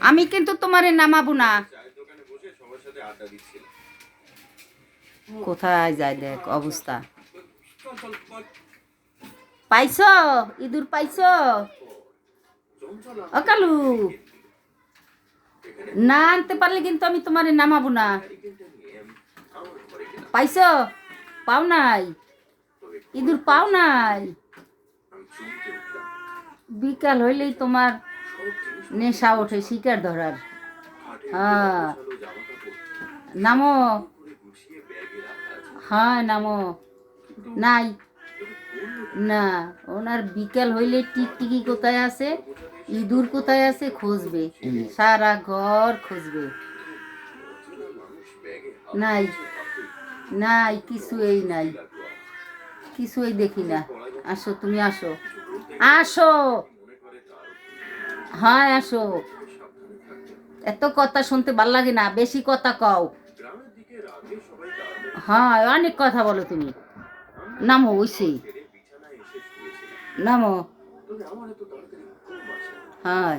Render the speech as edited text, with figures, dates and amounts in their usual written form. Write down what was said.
আমি কিন্তু তোমারে নামাবো না। কোথায় যায় দেখ অবস্থা। পাইছো ইঁদুর পাইছো? ও কালু, না আনতে পারলে কিন্তু আমি তোমারে নামাবো না। পাইছো? পাও নাই? ইঁদুর পাও নাই? বিকাল হইলেই তোমার নেশা ওঠে শিকার ধরার। হ্যাঁ নামো, হ্যাঁ নামো। নাই না, ওনার বিকাল হইলে টিকটিকি কোথায় আছে, ইঁদুর কোথায় আছে খুঁজবে, সারা ঘর খুঁজবে। নাই নাই, কিছুই নাই, কিছুই দেখি না। আসো তুমি আসো, আসো, হ্যাঁ আসো। এত কথা শুনতে ভাল লাগে না, বেশি কথা কও। হ্যাঁ অনেক কথা বলো তুমি। নামো ওইসেই, নামো। হ্যাঁ